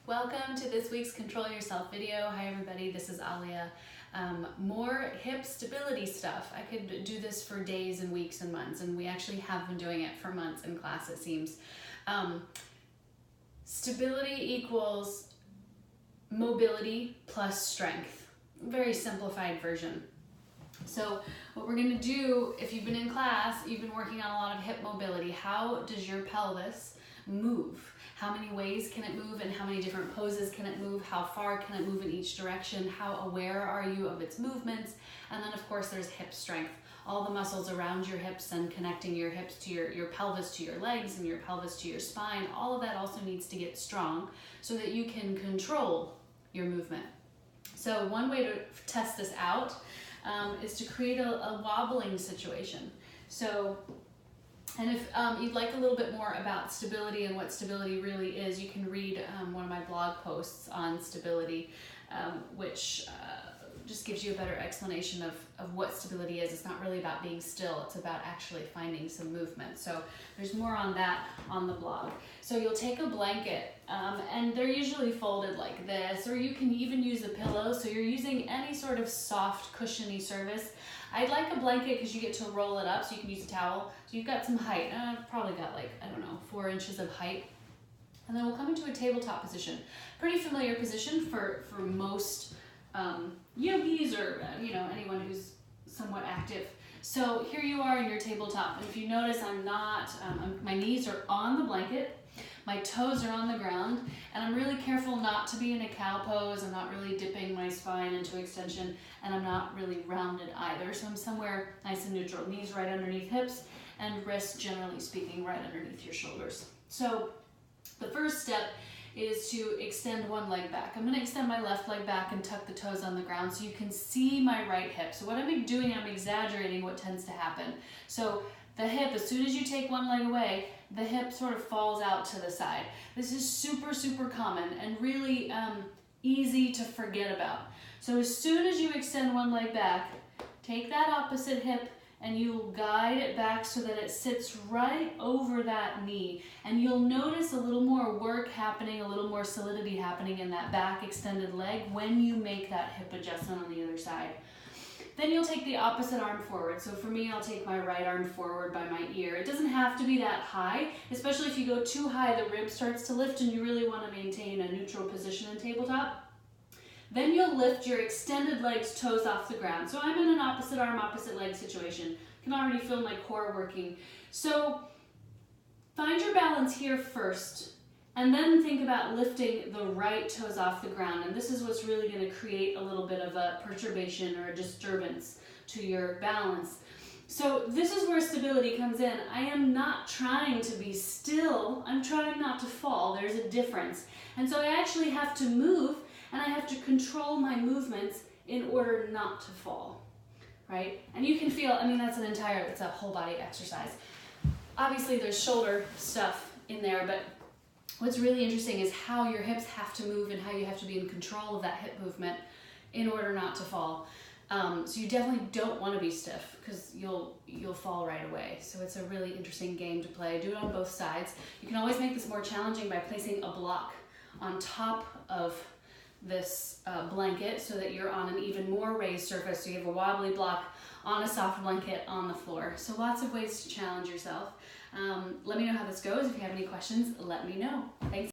Welcome to this week's Control Yourself video. Hi everybody, this is Alia. More hip stability stuff. I could do this for days and weeks and months, and we actually have been doing it for months in class, it seems. Stability equals mobility plus strength. Very simplified version. So what we're going to do, if you've been in class, you've been working on a lot of hip mobility. How does your pelvis move? How many ways can it move, and how many different poses can it move? How far can it move in each direction? How aware are you of its movements? And then of course there's hip strength. All the muscles around your hips and connecting your hips to your pelvis to your legs and your pelvis to your spine. All of that also needs to get strong so that you can control your movement. So one way to test this out is to create a wobbling situation. So, and if you'd like a little bit more about stability and what stability really is, you can read one of my blog posts on stability, which just gives you a better explanation of what stability is. It's not really about being still, it's about actually finding some movement. So there's more on that on the blog. So you'll take a blanket, and they're usually folded like this, or you can even use a pillow, so you're using any sort of soft, cushiony surface. I like a blanket because you get to roll it up, so you can use a towel. So you've got some height. I've probably got like, I don't know, 4 inches of height. And then we'll come into a tabletop position. Pretty familiar position for most yogis or anyone who's somewhat active. So here you are in your tabletop. And if you notice, I'm not, my knees are on the blanket. My toes are on the ground, and I'm really careful not to be in a cow pose. I'm not really dipping my spine into extension, and I'm not really rounded either. So I'm somewhere nice and neutral. Knees right underneath hips, and wrists, generally speaking, right underneath your shoulders. So the first step is to extend one leg back. I'm going to extend my left leg back and tuck the toes on the ground so you can see my right hip. So what I'm doing, I'm exaggerating what tends to happen. So the hip, as soon as you take one leg away, the hip sort of falls out to the side. This is super, super common and really easy to forget about. So as soon as you extend one leg back, take that opposite hip and you'll guide it back so that it sits right over that knee. And you'll notice a little more work happening, a little more solidity happening in that back extended leg when you make that hip adjustment on the other side. Then you'll take the opposite arm forward. So for me, I'll take my right arm forward by my ear. It doesn't have to be that high, especially if you go too high, the rib starts to lift and you really want to maintain a neutral position in tabletop. Then you'll lift your extended legs, toes off the ground. So I'm in an opposite arm, opposite leg situation. You can already feel my core working. So find your balance here first, and then think about lifting the right toes off the ground. And this is what's really going to create a little bit of a perturbation or a disturbance to your balance. So this is where stability comes in. I am not trying to be still. I'm trying not to fall. There's a difference. And so I actually have to move, and I have to control my movements in order not to fall, right? And you can feel, it's a whole body exercise. Obviously there's shoulder stuff in there, but what's really interesting is how your hips have to move and how you have to be in control of that hip movement in order not to fall. So you definitely don't want to be stiff because you'll fall right away. So it's a really interesting game to play. Do it on both sides. You can always make this more challenging by placing a block on top of this blanket so that you're on an even more raised surface. So you have a wobbly block on a soft blanket on the floor. So lots of ways to challenge yourself. Let me know how this goes. If you have any questions, let me know. Thanks.